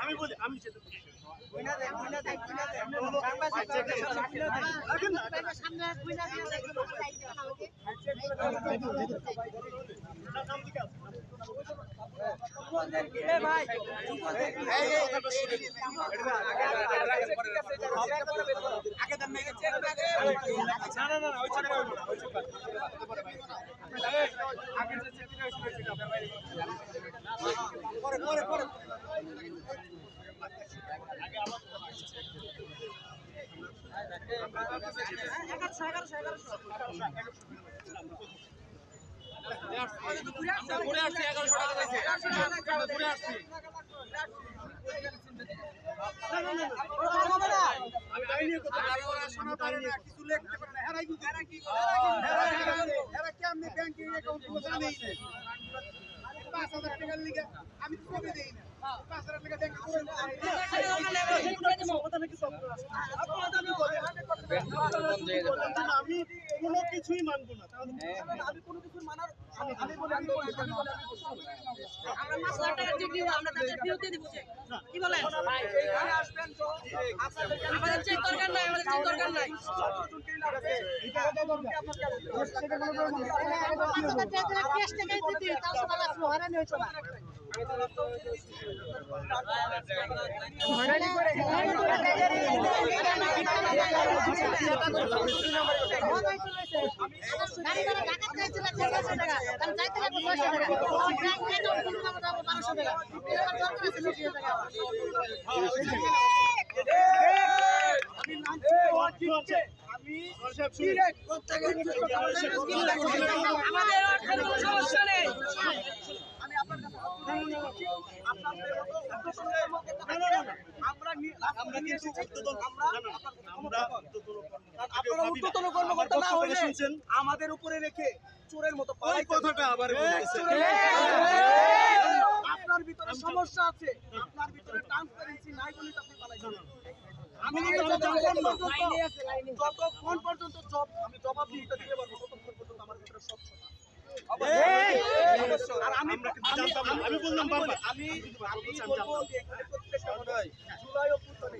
আমি বলি আমি সেটা আমি কোনো কিছুই মানবো না। আমি কোনো কিছু মানার আমি বলি আমরা 5 লাখ টাকা চেক দিব, আমরা তাদের বিরুদ্ধে দিব চেক। কি বলেন ভাই? এইখানে আসবেন তো আমাদের চেক দরকার নাই, আমাদের চেক দরকার নাই। ক্যাশ টাকাই দিতে তাও সবাই আসলো হয়রানি হইছে না। হয়রানি করে গাড়ি করে ঢাকা চাইছিল 600 টাকা কারণ যাইতে লাগবে 600 টাকা ব্যাংক অ্যাকাউন্ট খুলতে হবে 1200 টাকা এবার দরকার আছে 600 টাকা আমি নাম দিচ্ছি আমি ডিরেক্ট আমাদের অর্থের কোনো সমস্যা নেই আমি আপনার কাছে আমরা ঊর্ধ্বতন কর্মকর্তা না হইলে আমাদের উপরে রেখে চোরের মতো কথাটা আবার আপনার ভিতরে সমস্যা আছে, আপনার ভিতরে ট্রান্সপারেন্সি নাই বলে আপনি পালাইছেন। আমি যতক্ষণ পর্যন্ত আমি জবাবদিহিতা দিতে পারবো ততক্ষণ পর্যন্ত আমার ভিতরে সব আর আমি বললাম আমি বলবো যে এখানে প্রত্যেকটা জুলাই অভ্যুত্থানে